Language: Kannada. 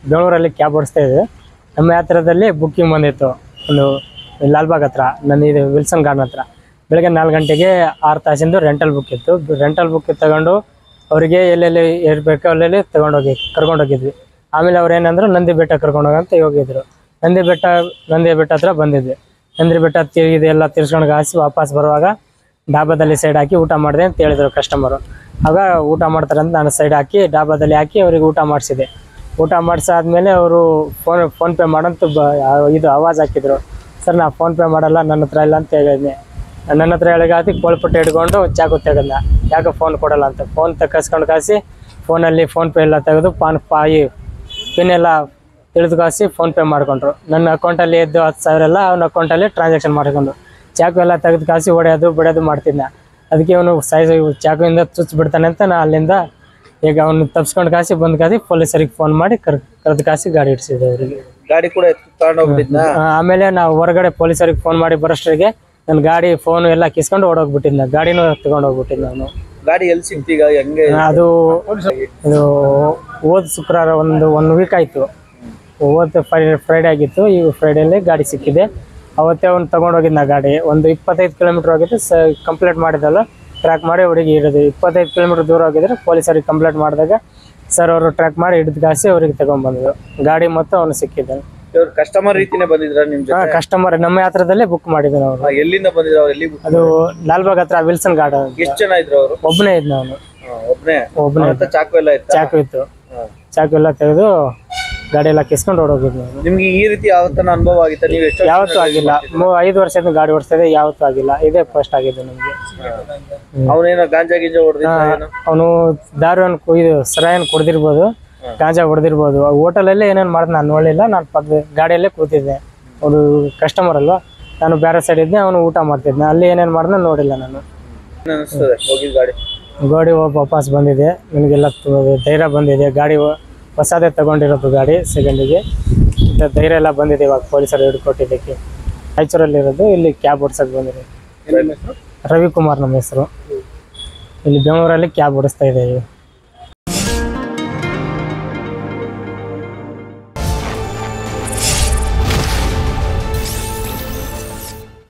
ಬೆಂಗಳೂರಲ್ಲಿ ಕ್ಯಾಬ್ ಓಡಿಸ್ತಾ ಇದ್ದೆ. ನಮ್ಮ ಹತ್ರದಲ್ಲಿ ಬುಕ್ಕಿಂಗ್ ಬಂದಿತ್ತು ಒಂದು ಲಾಲ್ಬಾಗ್ ಹತ್ರ, ನನ್ನ ಇದು ವಿಲ್ಸನ್ ಗಾರ್ಡನ್ ಹತ್ರ. ಬೆಳಗ್ಗೆ 4 ಗಂಟೆಗೆ 6 ತಾಸಿಂದು ರೆಂಟಲ್ ಬುಕ್ ಇತ್ತು. ರೆಂಟಲ್ ಬುಕ್ ತಗೊಂಡು ಅವರಿಗೆ ಎಲ್ಲೆಲ್ಲಿ ಇರಬೇಕು ಅಲ್ಲೆಲ್ಲಿ ಕರ್ಕೊಂಡೋಗಿದ್ವಿ. ಆಮೇಲೆ ಅವ್ರು ಏನಂದ್ರು ನಂದಿ ಬೆಟ್ಟ ಕರ್ಕೊಂಡೋಗಂತ ಹೋಗಿದ್ರು. ನಂದಿ ಬೆಟ್ಟ ಹತ್ರ ಬಂದಿದ್ವಿ. ನಂದಿ ಬೆಟ್ಟ ಇದೆಲ್ಲ ತಿರ್ಸ್ಕೊಂಡು ಕಾಸಿ ವಾಪಸ್ ಬರುವಾಗ ಡಾಬಾದಲ್ಲಿ ಸೈಡ್ ಹಾಕಿ ಊಟ ಮಾಡಿದೆ ಅಂತ ಹೇಳಿದ್ರು ಕಸ್ಟಮರು. ಆಗ ಊಟ ಮಾಡ್ತಾರಂತ ನಾನು ಸೈಡ್ ಹಾಕಿ ಡಾಬಾದಲ್ಲಿ ಹಾಕಿ ಅವ್ರಿಗೆ ಊಟ ಮಾಡಿಸಿದೆ. ಊಟ ಮಾಡಿಸಾದ್ಮೇಲೆ ಅವರು ಫೋನ್ ಪೇ ಮಾಡಂತ ಇದು ಆವಾಜ್ ಹಾಕಿದ್ರು. ಸರ್ ನಾ ಫೋನ್ ಪೇ ಮಾಡಲ್ಲ, ನನ್ನ ಹತ್ರ ಇಲ್ಲ ಅಂತ ಹೇಳಿದ್ನೆ. ನನ್ನ ಹತ್ರ ಹೇಳಿಗಾತಿ ಕೋಳ್ಪಟ್ಟೆ ಹಿಡ್ಕೊಂಡು ಚಾಕು ತೆಗೆದ, ಯಾಕೆ ಫೋನ್ ಕೊಡಲ್ಲ ಅಂತ. ಫೋನ್ ಕಸ್ಕೊಂಡು ಕಾಸಿ ಫೋನಲ್ಲಿ ಫೋನ್ ಪೇ ಎಲ್ಲ ತೆಗೆದು ಪಿನ್ ಎಲ್ಲ ತಿಳಿದು ಕಾಸಿ ಫೋನ್ ಪೇ ಮಾಡ್ಕೊಂಡ್ರು. ನನ್ನ ಅಕೌಂಟಲ್ಲಿ ಇದ್ದು 10,000 ಎಲ್ಲ ಅವ್ನ ಅಕೌಂಟಲ್ಲಿ ಟ್ರಾನ್ಸಾಕ್ಷನ್ ಮಾಡ್ಕೊಂಡು ಚಾಕು ಎಲ್ಲ ತೆಗೆದು ಕಾಸಿ ಹೊಡೆಯೋದು ಬಿಡೋದು ಅದಕ್ಕೆ ಅವನು ಚಾಕುವಿಂದ ಬಿಡ್ತಾನೆ ಅಂತ ನಾ ಅಲ್ಲಿಂದ ಈಗ ಅವನು ತಪ್ಸ್ಕೊಂಡು ಕಾಸಿ ಬಂದು ಕಾಸಿ ಪೊಲೀಸರಿಗೆ ಫೋನ್ ಮಾಡಿ ಕರೆದು ಕಾಸಿ ಗಾಡಿ ಇಡಿಸಿದೆ ಅವರಿಗೆ. ಗಾಡಿ ಕೂಡ ಆಮೇಲೆ ನಾವು ಹೊರಗಡೆ ಪೊಲೀಸರಿಗೆ ಫೋನ್ ಮಾಡಿ ಬರೋಷ್ಟರಿಗೆ ನನ್ನ ಗಾಡಿ ಫೋನ್ ಎಲ್ಲ ಕಿಸ್ಕೊಂಡು ಓಡೋಗ್ಬಿಟ್ಟಿದ್ನ, ಗಾಡಿನೂ ತಗೊಂಡು ಹೋಗ್ಬಿಟ್ಟಿದ್ದ ಅವನು. ಗಾಡಿ ಎಲ್ಲಿ ಸಿಕ್ತೀಗ ಹೆಂಗೆ? ಅದು ಇದು ಹೋದ ಶುಕ್ರವಾರ ಒನ್ ವೀಕ್ ಆಯಿತು. ಹೋದ ಫ್ರೈಡೇ ಆಗಿತ್ತು. ಈ ಫ್ರೈಡೇಲಿ ಗಾಡಿ ಸಿಕ್ಕಿದೆ. ಅವತ್ತೇ ಅವ್ನು ತೊಗೊಂಡೋಗಿದ್ದ ಗಾಡಿ. ಒಂದು 25 ಕಿಲೋಮೀಟ್ರ್ ಹೋಗಿದ್ದು ಕಂಪ್ಲೇಂಟ್ ಮಾಡಿದಲ್ಲ, ಟ್ರ್ಯಾಕ್ ಮಾಡಿ ಅವ್ರಿಗೆ ಹಿಡಿದು 25 ಕಿಲೋಮೀಟ್ರ್ ದೂರ ಹೋಗಿದ್ರೆ ಪೊಲೀಸರಿಗೆ ಕಂಪ್ಲೇಂಟ್ ಮಾಡಿದಾಗ ಸರ್ ಅವರು ಟ್ರ್ಯಾಕ್ ಮಾಡಿ ಹಿಡಿದು ಕಾಸಿ ಅವ್ರಿಗೆ ತಗೊಂಡ್ಬಂದ್ರು ಗಾಡಿ. ಮತ್ತು ಅವನು ಸಿಕ್ಕಿದ್ದಾನೆ. ಕಸ್ಟಮರ್ ರೀತಿನೇ ಬಂದಿದ್ರ ನಿಮ್ ಜೊತೆ? ಕಸ್ಟಮರ್ ನಮ್ಮ ಹತ್ರದಲ್ಲೇ ಬುಕ್ ಮಾಡಿದ್ರು ಅವರು. ಎಲ್ಲಿಂದ ಬಂದಿದ್ರು ಅವ್ರು? ಎಲ್ಲಿ? ಅದು ಲಾಲ್ಬಾಗ್ ಹತ್ರ ವಿಲ್ಸನ್ ಗಾರ್ಡನ್. ಎಷ್ಟು ಜನ ಇದ್ರು ಅವರು? ಒಬ್ಬನೇ ಇದ್ನ ಅವನು. ಒಬ್ಬನೇ? ಚಾಕು ಎಲ್ಲ ಇತ್ತು? ಚಾಕು ಇತ್ತು. ಚಾಕು ಎಲ್ಲ ತೆಗೆದು ಗಾಡಿ ಎಲ್ಲ ಕಿಸ್ಕೊಂಡು ಓಡೋಗಿದ್ನು. ನಿಮ್ಗೆ ಈ ರೀತಿ ಯಾವತ್ತನ ಅನುಭವ ಆಗಿತ್ತ? ನೀವು ಎಷ್ಟು? ಯಾವತ್ತೂ ಆಗಿಲ್ಲ. 5 ವರ್ಷದಿಂದ ಗಾಡಿ ಓಡಿಸ್ತಿದೆ, ಯಾವತ್ತೂ ಆಗಿಲ್ಲ. ಇದೇ ಫಸ್ಟ್ ಆಗಿದ್ದು ನಮ್ಗೆ. ಅವನೇನೋ ಗಾಂಜಾ ಗಿಂಜಾ ಹೊಡೆದಿದ್ದ? ಅವನು ದಾರುವನ್ನು ಇದು ಸರಾಯನ್ನು ಕುಡ್ದಿರ್ಬೋದು, ಗಾಂಜಾ ಹೊಡೆದಿರ್ಬೋದು. ಹೋಟೆಲಲ್ಲೇ ಏನೇನು ಮಾಡಿದ್ ನಾನು ನೋಡಲಿಲ್ಲ. ನಾನು ಪಕ್ಕದ ಗಾಡಿಯಲ್ಲೇ ಕೂತಿದ್ದೆ. ಅವನು ಕಸ್ಟಮರ್ ಅಲ್ವಾ, ನಾನು ಬೇರೆ ಸೈಡ್ ಇದ್ದೆ, ಅವನು ಊಟ ಮಾಡ್ತಿದ್ದೆ. ಅಲ್ಲಿ ಏನೇನು ಮಾಡಿದ್ನ ನೋಡಿಲ್ಲ ನಾನು. ಗಾಡಿ ವಾಪಸ್ ಬಂದಿದೆ, ನನಗೆಲ್ಲ ಧೈರ್ಯ ಬಂದಿದೆ. ಗಾಡಿ ಹೊಸದೇ ತಗೊಂಡಿರೋದು ಗಾಡಿ ಸೆಕೆಂಡಿಗೆ. ಧೈರ್ಯ ಎಲ್ಲ ಬಂದಿದೆ ಇವಾಗ ಪೊಲೀಸರು ಹಿಡ್ಕೊಟ್ಟಿದ್ದಕ್ಕೆ. ರಾಯಚೂರಲ್ಲಿರೋದು, ಇಲ್ಲಿ ಕ್ಯಾಬ್ ಓಡಿಸೋಕೆ ಬಂದಿದೆ. ರವಿಕುಮಾರ್ ನಮ್ಮ ಹೆಸರು. ಇಲ್ಲಿ ಬೆಂಗಳೂರಲ್ಲಿ ಕ್ಯಾಬ್ ಓಡಿಸ್ತಾ ಇದ್ದೇವೆ.